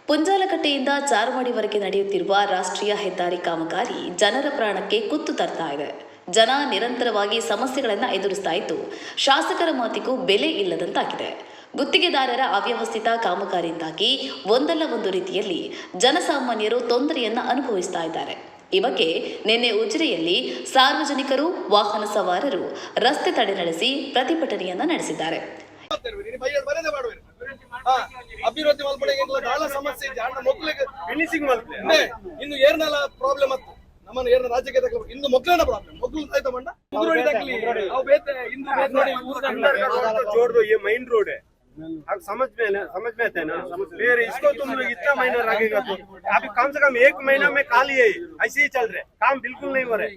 ಪುಂಜಾಲಕಟ್ಟೆಯಿಂದ ಚಾರ್ಮಾಡಿವರೆಗೆ ನಡೆಯುತ್ತಿರುವ ರಾಷ್ಟ್ರೀಯ ಹೆದ್ದಾರಿ ಕಾಮಗಾರಿ ಜನರ ಪ್ರಾಣಕ್ಕೆ ಕುತ್ತು ತರ್ತಾ ಇದೆ. ಜನ ನಿರಂತರವಾಗಿ ಸಮಸ್ಯೆಗಳನ್ನು ಎದುರಿಸ್ತಾ ಇದ್ದು ಶಾಸಕರ ಮಾತಿಗೂ ಬೆಲೆ ಇಲ್ಲದಂತಾಗಿದೆ. ಗುತ್ತಿಗೆದಾರರ ಅವ್ಯವಸ್ಥಿತ ಕಾಮಗಾರಿಯಿಂದಾಗಿ ಒಂದಲ್ಲ ಒಂದು ರೀತಿಯಲ್ಲಿ ಜನಸಾಮಾನ್ಯರು ತೊಂದರೆಯನ್ನು ಅನುಭವಿಸ್ತಾ ಇದ್ದಾರೆ. ಈ ಬಗ್ಗೆ ನಿನ್ನೆ ಉಜಿರೆಯಲ್ಲಿ ಸಾರ್ವಜನಿಕರು, ವಾಹನ ಸವಾರರು ರಸ್ತೆ ತಡೆ ನಡೆಸಿ ಪ್ರತಿಭಟನೆಯನ್ನ ನಡೆಸಿದ್ದಾರೆ. ಅಭಿವೃದ್ಧಿ ಮಲ್ಪಡೆಗೆ ಸಮಸ್ಯೆ ಇದೆ. ಅಣ್ಣ ಮಕ್ಕಳಿಗೆ ಫಿನಿಶಿಂಗ್ ಮಲ್ಪಡೆ ಇನ್ನು ಏರ್ನೆಲ್ಲ ಪ್ರಾಬ್ಲಮ್ ಆಯ್ತು. ನಮ್ಮನ್ನ ಏರ್ನ ರಾಜ್ಯಕ್ಕೆ ತಗೊಳ್ಬೇಕು. ಇಂದು ಮಕ್ಕಳನ್ನ ಪ್ರಾಬ್ಲಮ್ ಮಕ್ಕಳು ಆಯ್ತಾ ಮಂಡ मुगरोड़ी तकली अब बेते इंदु बेत ನೋಡಿ अंदर का रोड जोड़ दो. ये मेन रोड है. आप समझ में आते हैं ना. फिर इसको तुम लोग इतना महीना लगेगा तो अभी कम से कम 1 महीना में खाली है. ऐसे ही चल रहे, काम बिल्कुल नहीं हो रहे.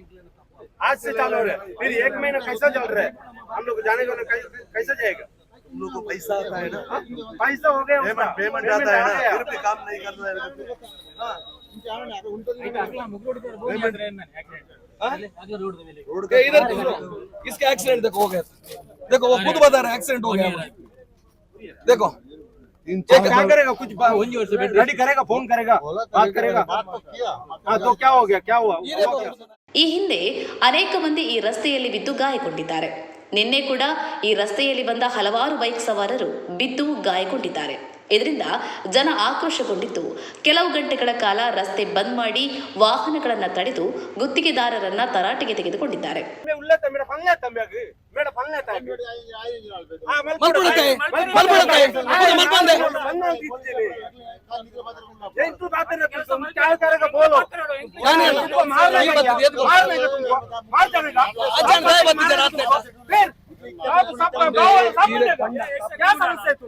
आज से चालू हो रहे, फिर 1 महीना कैसा चल रहा है? हम लोग जाने का कैसा जाएगा? तुम लोग को पैसा आता है ना, पैसा हो गया, पेमेंट आता है ना, फिर भी काम नहीं कर रहा है. इधर इसका एक्सीडेंट देखो हो गया. देखो वो खुद बता रहा है एक्सीडेंट हो गया. देखो क्या करेगा? कुछ रेडी करेगा, फोन करेगा, बात करेगा. हाँ तो क्या हो गया, क्या हुआ? ಈ ಹಿಂದೆ ಅನೇಕ ಮಂದಿ ಈ ರಸ್ತೆಯಲ್ಲಿ ಬಿದ್ದು ಗಾಯಗೊಂಡಿದ್ದಾರೆ. ನಿನ್ನೆ ಕೂಡ ಈ ರಸ್ತೆಯಲ್ಲಿ ಬಂದ ಹಲವಾರು ಬೈಕ್ ಸವಾರರು ಬಿದ್ದು ಗಾಯಗೊಂಡಿದ್ದಾರೆ. ಇದರಿಂದ ಜನ ಆಕ್ರೋಶಗೊಂಡಿದ್ದು ಕೆಲವು ಗಂಟೆಗಳ ಕಾಲ ರಸ್ತೆ ಬಂದ್ ಮಾಡಿ ವಾಹನಗಳನ್ನು ತಡೆದು ಗುತ್ತಿಗೆದಾರರನ್ನ ತರಾಟೆಗೆ ತೆಗೆದುಕೊಂಡಿದ್ದಾರೆ. क्या समस्या तू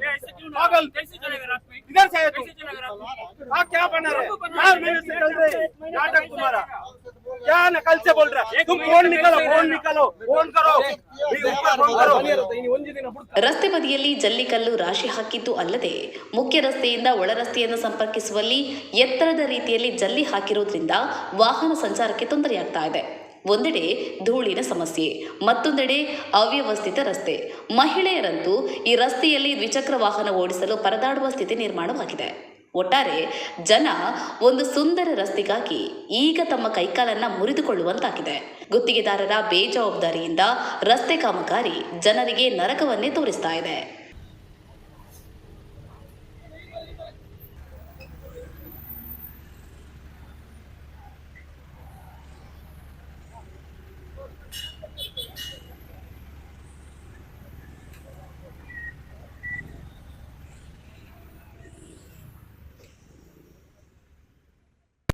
पागल इधर से तू आप क्या बना रहे? 4 महीने से चल रहे नाटक तुम्हारा. क्या नकल से बोल रहा है? तुम फोन निकालो, फोन करो. ರಸ್ತೆ ಬದಿಯಲ್ಲಿ ಜಲ್ಲಿಕಲ್ಲು ರಾಶಿ ಹಾಕಿದ್ದು ಅಲ್ಲದೆ ಮುಖ್ಯ ರಸ್ತೆಯಿಂದ ಒಳ ರಸ್ತೆಯನ್ನು ಸಂಪರ್ಕಿಸುವಲ್ಲಿ ಎತ್ತರದ ರೀತಿಯಲ್ಲಿ ಜಲ್ಲಿ ಹಾಕಿರೋದ್ರಿಂದ ವಾಹನ ಸಂಚಾರಕ್ಕೆ ತೊಂದರೆಯಾಗ್ತಾ ಇದೆ. ಒಂದೆಡೆ ಧೂಳಿನ ಸಮಸ್ಯೆ, ಮತ್ತೊಂದೆಡೆ ಅವ್ಯವಸ್ಥಿತ ರಸ್ತೆ. ಮಹಿಳೆಯರಂತೂ ಈ ರಸ್ತೆಯಲ್ಲಿ ದ್ವಿಚಕ್ರ ವಾಹನ ಓಡಿಸಲು ಪರದಾಡುವ ಸ್ಥಿತಿ ನಿರ್ಮಾಣವಾಗಿದೆ. ಒಟ್ಟಾರೆ ಜನ ಒಂದು ಸುಂದರ ರಸ್ತೆಗಾಗಿ ಈಗ ತಮ್ಮ ಕೈಕಾಲನ್ನ ಮುರಿದುಕೊಳ್ಳುವಂತಾಗಿದೆ. ಗುತ್ತಿಗೆದಾರರ ಬೇಜವಾಬ್ದಾರಿಯಿಂದ ರಸ್ತೆ ಕಾಮಗಾರಿ ಜನರಿಗೆ ನರಕವನ್ನೇ ತೋರಿಸ್ತಾ ಇದೆ.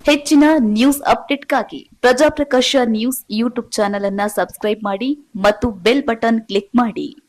ಹೆಚ್ಚಿನ news ಅಪ್ಡೇಟ್ಗಾಗಿ Prajaprakash news YouTube channel ಅನ್ನು ಸಬ್ಸ್ಕ್ರೈಬ್ ಮಾಡಿ ಮತ್ತು ಬೆಲ್ ಬಟನ್ ಕ್ಲಿಕ್ ಮಾಡಿ.